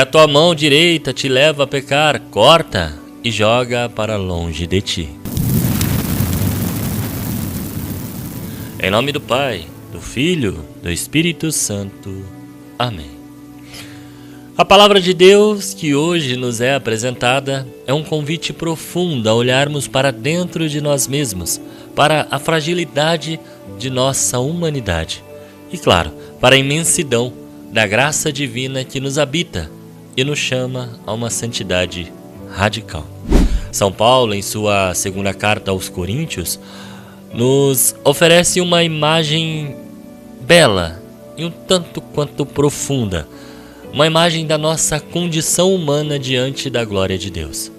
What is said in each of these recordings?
A tua mão direita te leva a pecar, corta e joga para longe de ti. Em nome do Pai, do Filho, do Espírito Santo. Amém. A palavra de Deus que hoje nos é apresentada é um convite profundo a olharmos para dentro de nós mesmos, para a fragilidade de nossa humanidade e, claro, para a imensidão da graça divina que nos habita e nos chama a uma santidade radical. São Paulo, em sua segunda carta aos Coríntios, nos oferece uma imagem bela e um tanto quanto profunda, uma imagem da nossa condição humana diante da glória de Deus.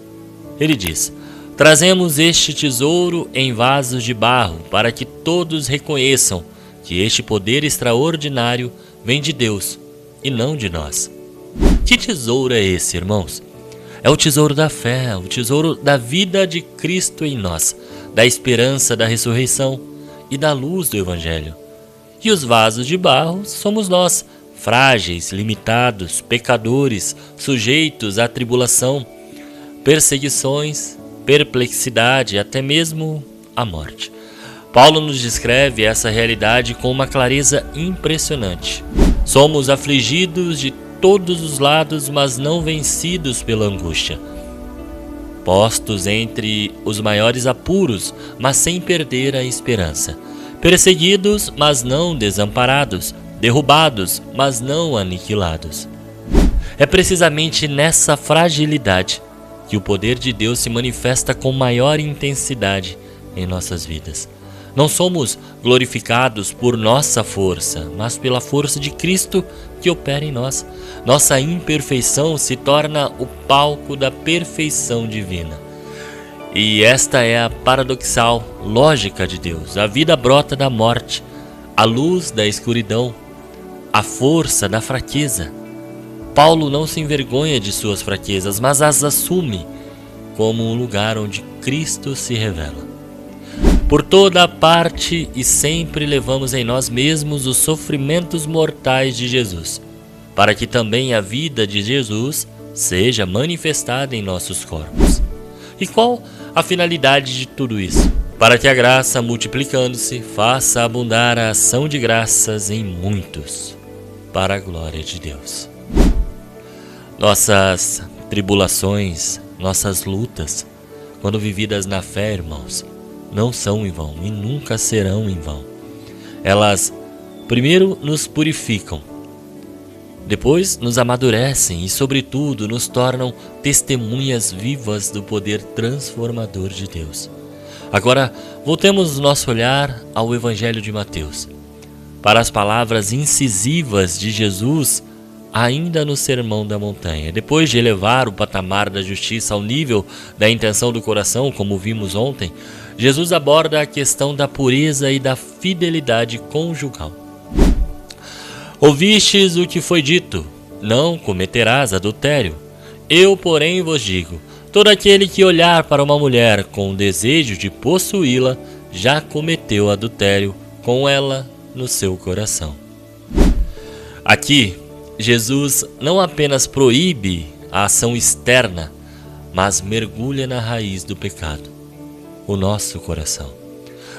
Ele diz: trazemos este tesouro em vasos de barro para que todos reconheçam que este poder extraordinário vem de Deus e não de nós. Que tesouro é esse, irmãos? É o tesouro da fé, o tesouro da vida de Cristo em nós, da esperança da ressurreição e da luz do Evangelho. E os vasos de barro somos nós, frágeis, limitados, pecadores, sujeitos à tribulação, perseguições, perplexidade, até mesmo a morte. Paulo nos descreve essa realidade com uma clareza impressionante. Somos afligidos de todos os lados, mas não vencidos pela angústia. Postos entre os maiores apuros, mas sem perder a esperança. Perseguidos, mas não desamparados. Derrubados, mas não aniquilados. É precisamente nessa fragilidade que o poder de Deus se manifesta com maior intensidade em nossas vidas. Não somos glorificados por nossa força, mas pela força de Cristo que opera em nós. Nossa imperfeição se torna o palco da perfeição divina. E esta é a paradoxal lógica de Deus. A vida brota da morte, a luz da escuridão, a força da fraqueza. Paulo não se envergonha de suas fraquezas, mas as assume como um lugar onde Cristo se revela. Por toda a parte e sempre levamos em nós mesmos os sofrimentos mortais de Jesus, para que também a vida de Jesus seja manifestada em nossos corpos. E qual a finalidade de tudo isso? Para que a graça, multiplicando-se, faça abundar a ação de graças em muitos, para a glória de Deus. Nossas tribulações, nossas lutas, quando vividas na fé, irmãos, não são em vão e nunca serão em vão. Elas primeiro nos purificam, depois nos amadurecem e, sobretudo, nos tornam testemunhas vivas do poder transformador de Deus. Agora, voltemos nosso olhar ao Evangelho de Mateus, para as palavras incisivas de Jesus ainda no Sermão da Montanha. Depois de elevar o patamar da justiça ao nível da intenção do coração, como vimos ontem, Jesus aborda a questão da pureza e da fidelidade conjugal. Ouvistes o que foi dito: não cometerás adultério. Eu, porém, vos digo: todo aquele que olhar para uma mulher com o desejo de possuí-la, já cometeu adultério com ela no seu coração. Aqui, Jesus não apenas proíbe a ação externa, mas mergulha na raiz do pecado, o nosso coração.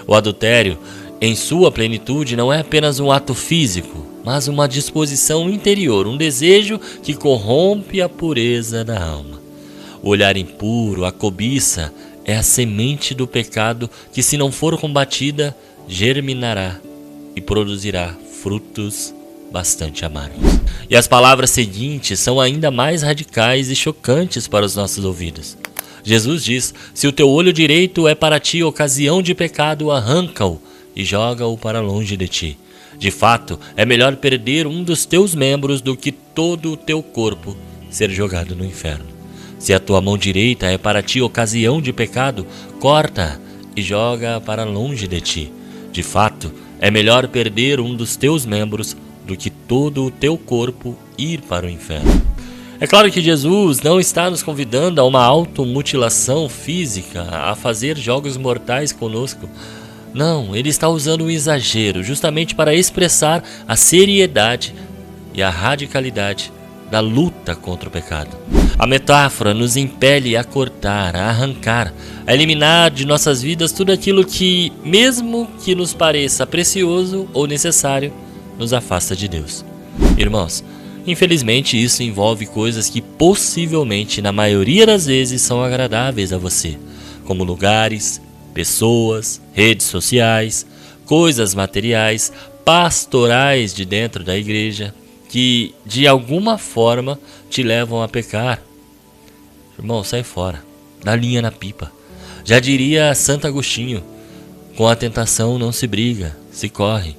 O adultério, em sua plenitude, não é apenas um ato físico, mas uma disposição interior, um desejo que corrompe a pureza da alma. O olhar impuro, a cobiça, é a semente do pecado que, se não for combatida, germinará e produzirá frutos bastante amargos. E as palavras seguintes são ainda mais radicais e chocantes para os nossos ouvidos. Jesus diz: se o teu olho direito é para ti ocasião de pecado, arranca-o e joga-o para longe de ti. De fato, é melhor perder um dos teus membros do que todo o teu corpo ser jogado no inferno. Se a tua mão direita é para ti ocasião de pecado, corta e joga para longe de ti. De fato, é melhor perder um dos teus membros do que todo o teu corpo ir para o inferno. É claro que Jesus não está nos convidando a uma automutilação física, a fazer jogos mortais conosco. Não, ele está usando um exagero justamente para expressar a seriedade e a radicalidade da luta contra o pecado. A metáfora nos impele a cortar, a arrancar, a eliminar de nossas vidas tudo aquilo que, mesmo que nos pareça precioso ou necessário, nos afasta de Deus. Irmãos, infelizmente isso envolve coisas que possivelmente, na maioria das vezes, são agradáveis a você, como lugares, pessoas, redes sociais, coisas materiais, pastorais de dentro da igreja, que de alguma forma te levam a pecar. Irmão, sai fora, dá linha na pipa. Já diria Santo Agostinho, com a tentação não se briga, se corre.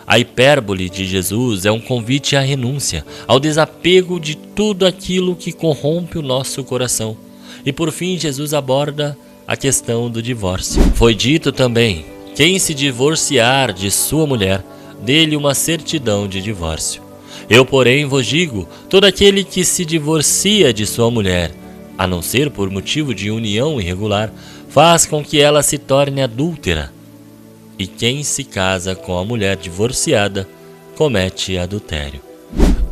A hipérbole de Jesus é um convite à renúncia, ao desapego de tudo aquilo que corrompe o nosso coração. E por fim, Jesus aborda a questão do divórcio. Foi dito também: quem se divorciar de sua mulher, dê-lhe uma certidão de divórcio. Eu, porém, vos digo, todo aquele que se divorcia de sua mulher, a não ser por motivo de união irregular, faz com que ela se torne adúltera. E quem se casa com a mulher divorciada, comete adultério.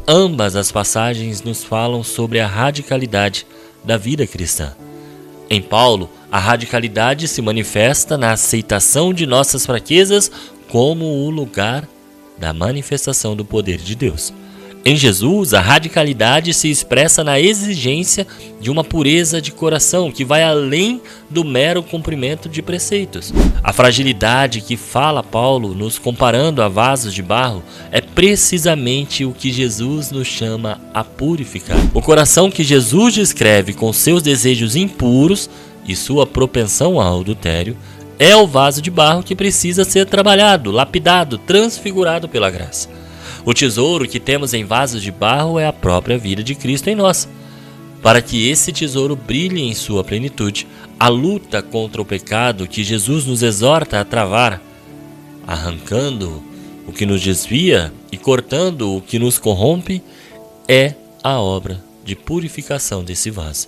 Ambas as passagens nos falam sobre a radicalidade da vida cristã. Em Paulo, a radicalidade se manifesta na aceitação de nossas fraquezas como o lugar da manifestação do poder de Deus. Em Jesus, a radicalidade se expressa na exigência de uma pureza de coração que vai além do mero cumprimento de preceitos. A fragilidade que fala Paulo, nos comparando a vasos de barro, é precisamente o que Jesus nos chama a purificar. O coração que Jesus descreve com seus desejos impuros e sua propensão ao adultério é o vaso de barro que precisa ser trabalhado, lapidado, transfigurado pela graça. O tesouro que temos em vasos de barro é a própria vida de Cristo em nós. Para que esse tesouro brilhe em sua plenitude, a luta contra o pecado que Jesus nos exorta a travar, arrancando o que nos desvia e cortando o que nos corrompe, é a obra de purificação desse vaso.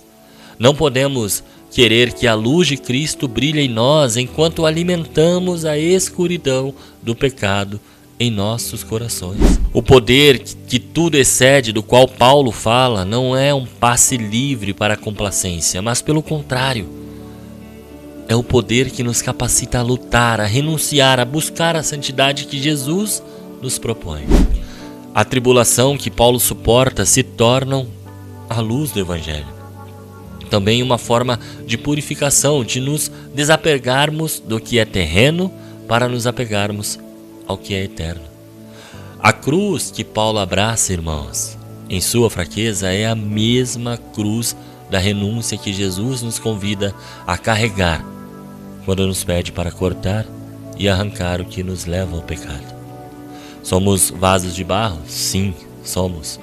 Não podemos querer que a luz de Cristo brilhe em nós enquanto alimentamos a escuridão do pecado em nossos corações. O poder que tudo excede, do qual Paulo fala, não é um passe livre para a complacência, mas pelo contrário, é o poder que nos capacita a lutar, a renunciar, a buscar a santidade que Jesus nos propõe. A tribulação que Paulo suporta se tornam a luz do Evangelho. Também uma forma de purificação, de nos desapegarmos do que é terreno para nos apegarmos ao que é eterno. A cruz que Paulo abraça, irmãos, em sua fraqueza, é a mesma cruz da renúncia que Jesus nos convida a carregar quando nos pede para cortar e arrancar o que nos leva ao pecado. Somos vasos de barro? Sim, somos.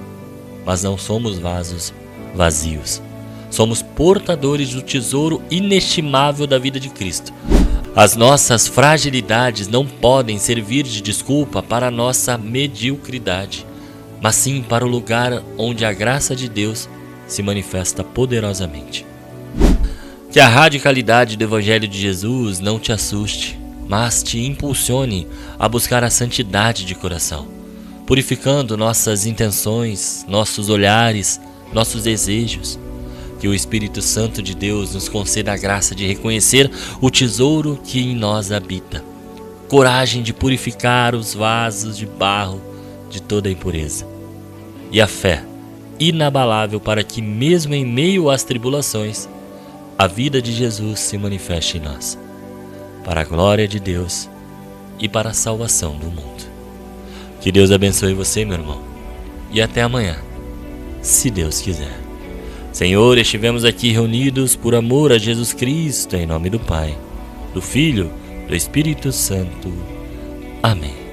Mas não somos vasos vazios. Somos portadores do tesouro inestimável da vida de Cristo. As nossas fragilidades não podem servir de desculpa para a nossa mediocridade, mas sim para o lugar onde a graça de Deus se manifesta poderosamente. Que a radicalidade do Evangelho de Jesus não te assuste, mas te impulsione a buscar a santidade de coração, purificando nossas intenções, nossos olhares, nossos desejos. Que o Espírito Santo de Deus nos conceda a graça de reconhecer o tesouro que em nós habita, coragem de purificar os vasos de barro de toda a impureza, e a fé inabalável para que, mesmo em meio às tribulações, a vida de Jesus se manifeste em nós, para a glória de Deus e para a salvação do mundo. Que Deus abençoe você, meu irmão, e até amanhã, se Deus quiser. Senhor, estivemos aqui reunidos por amor a Jesus Cristo, em nome do Pai, do Filho, do Espírito Santo. Amém.